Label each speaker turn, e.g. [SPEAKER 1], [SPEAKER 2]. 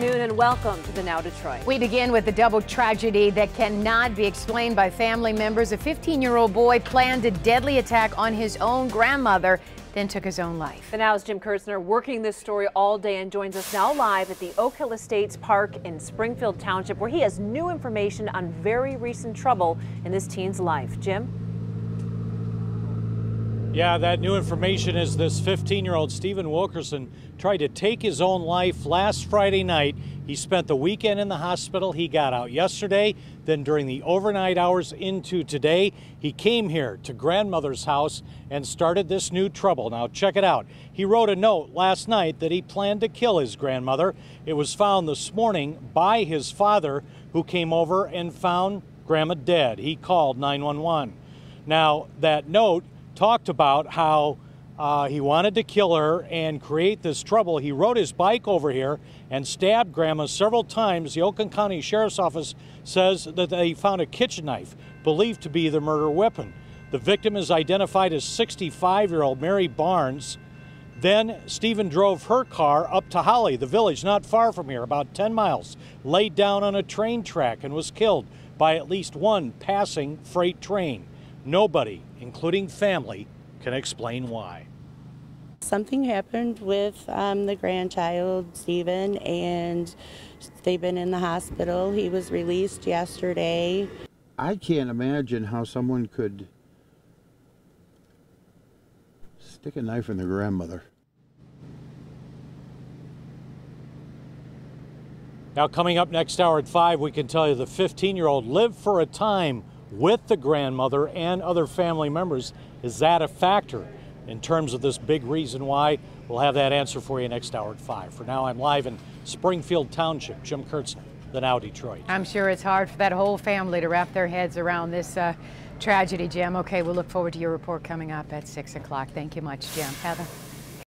[SPEAKER 1] afternoon and welcome to the Now Detroit.
[SPEAKER 2] We begin with the double tragedy that cannot be explained by family members. A 15-year-old boy planned a deadly attack on his own grandmother, then took his own life.
[SPEAKER 1] The Now's Jim Kurtzner working this story all day and joins us now live at the Oak Hill Estates Park in Springfield Township, where he has new information on very recent trouble in this teen's life. Jim?
[SPEAKER 3] Yeah, that new information is this 15-year-old Stephen Wilkerson tried to take his own life last Friday night. He spent the weekend in the hospital. He got out yesterday. Then during the overnight hours into today, he came here to grandmother's house and started this new trouble. Now check it out. He wrote a note last night that he planned to kill his grandmother. It was found this morning by his father, who came over and found Grandma dead. He called 911. Now that note talked about how he wanted to kill her and create this trouble. He rode his bike over here and stabbed Grandma several times. The Oakland County Sheriff's Office says that they found a kitchen knife believed to be the murder weapon. The victim is identified as 65-year-old Mary Barnes. Then Stephen drove her car up to Holly, the village not far from here, about 10 miles, laid down on a train track and was killed by at least one passing freight train. Nobody, including family, can explain why.
[SPEAKER 4] Something happened with the grandchild, Stephen, and they've been in the hospital. He was released yesterday.
[SPEAKER 5] I can't imagine how someone could stick a knife in their grandmother.
[SPEAKER 3] Now, coming up next hour at 5, we can tell you the 15-year-old lived for a time with the grandmother and other family members. Is that a factor in terms of this big reason why? We'll have that answer for you next hour at 5. For now, I'm live in Springfield Township. Jim Kurtzner, the Now Detroit.
[SPEAKER 2] I'm sure it's hard for that whole family to wrap their heads around this tragedy, Jim. Okay, we'll look forward to your report coming up at 6 o'clock. Thank you much, Jim. Heather?